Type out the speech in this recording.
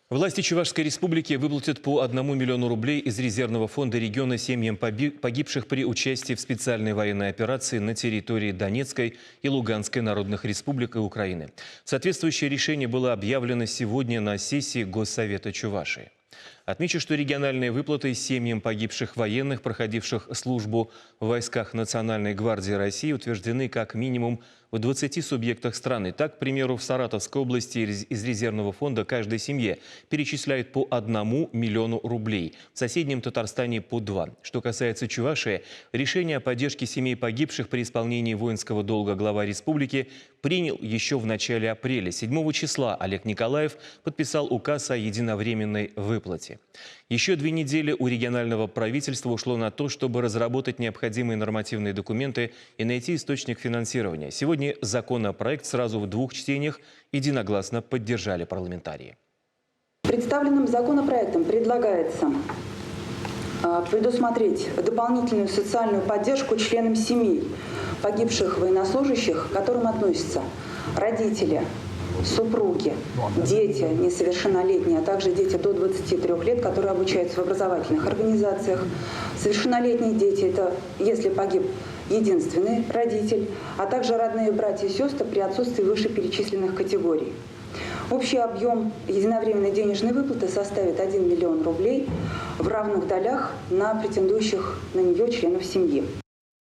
Власти Чувашской республики выплатят по 1 миллиону рублей из резервного фонда региона семьям погибших при участии в специальной военной операции на территории Донецкой и Луганской народных республик и Украины. Соответствующее решение было объявлено сегодня на сессии Госсовета Чувашии. Отмечу, что региональные выплаты семьям погибших военных, проходивших службу в войсках Национальной гвардии России, утверждены как минимум в 20 субъектах страны. Так, к примеру, в Саратовской области из резервного фонда каждой семье перечисляют по 1 миллиону рублей. В соседнем Татарстане по 2. Что касается Чувашии, решение о поддержке семей погибших при исполнении воинского долга глава республики принял еще в начале апреля. 7 числа Олег Николаев подписал указ о единовременной выплате. Еще 2 недели у регионального правительства ушло на то, чтобы разработать необходимые нормативные документы и найти источник финансирования. Сегодня законопроект сразу в 2 чтениях единогласно поддержали парламентарии. Представленным законопроектом предлагается предусмотреть дополнительную социальную поддержку членам семей погибших военнослужащих, к которым относятся родители, супруги, дети несовершеннолетние, а также дети до 23 лет, которые обучаются в образовательных организациях. Совершеннолетние дети – это если погиб единственный родитель, а также родные братья и сестры при отсутствии вышеперечисленных категорий. Общий объем единовременной денежной выплаты составит 1 миллион рублей в равных долях на претендующих на нее членов семьи.